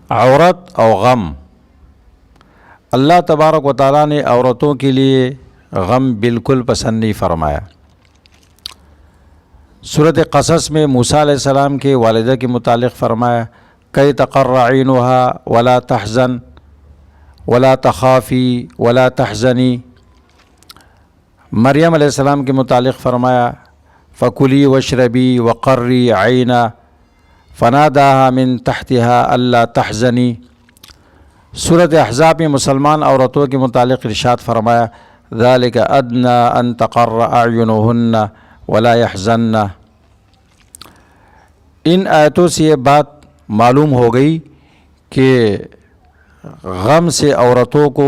عورت اور غم، اللہ تبارک و تعالیٰ نے عورتوں کے لیے غم بالکل پسند نہیں فرمایا۔ سورۃ قصص میں موسیٰ علیہ السلام کے والدہ کے متعلق فرمایا کہ تقر عینها ولا تحزن ولا تخافی ولا تحزنی۔ مریم علیہ السلام کے متعلق فرمایا فکلی واشربی وقری عینا فناداها من تحتها الا تحزنی۔ سورۃ احزاب میں مسلمان عورتوں کے متعلق ارشاد فرمایا ذالک ادنی ان تقر اعینہن ولا يحزن۔ ان آیتوں سے یہ بات معلوم ہو گئی کہ غم سے عورتوں کو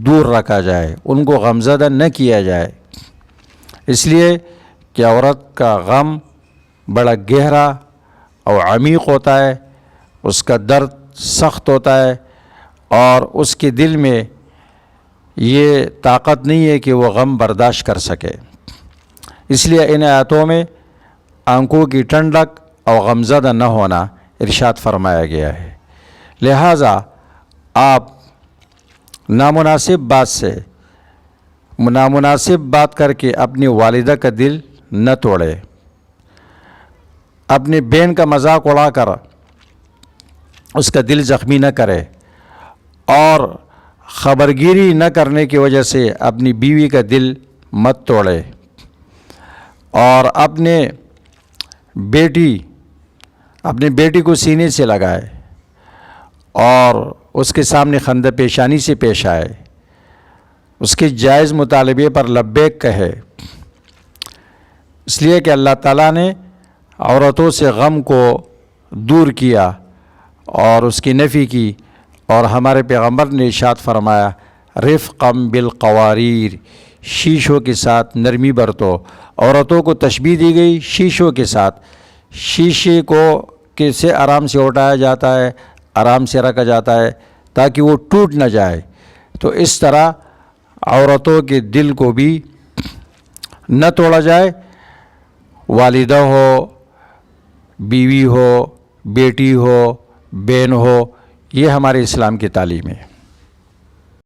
دور رکھا جائے، ان کو غمزدہ نہ کیا جائے، اس لیے کہ عورت کا غم بڑا گہرا اور عمیق ہوتا ہے، اس کا درد سخت ہوتا ہے اور اس کے دل میں یہ طاقت نہیں ہے کہ وہ غم برداشت کر سکے۔ اس لیے ان آیاتوں میں آنکھوں کی ٹھنڈک اور غمزدہ نہ ہونا ارشاد فرمایا گیا ہے۔ لہٰذا آپ نامناسب بات کر کے اپنی والدہ کا دل نہ توڑے، اپنی بہن کا مذاق اڑا کر اس کا دل زخمی نہ کرے، اور خبرگیری نہ کرنے کی وجہ سے اپنی بیوی کا دل مت توڑے، اور اپنی بیٹی کو سینے سے لگائے اور اس کے سامنے خندہ پیشانی سے پیش آئے، اس کے جائز مطالبے پر لبیک کہے، اس لیے کہ اللہ تعالیٰ نے عورتوں سے غم کو دور کیا اور اس کی نفی کی، اور ہمارے پیغمبر نے ارشاد فرمایا رفقا بالقواریر، شیشوں کے ساتھ نرمی برتو۔ عورتوں کو تشبیہ دی گئی شیشوں کے ساتھ، شیشے کو کیسے آرام سے اٹھایا جاتا ہے، آرام سے رکھا جاتا ہے تاکہ وہ ٹوٹ نہ جائے، تو اس طرح عورتوں کے دل کو بھی نہ توڑا جائے، والدہ ہو، بیوی ہو، بیٹی ہو، بہن ہو، یہ ہمارے اسلام کی تعلیم ہے۔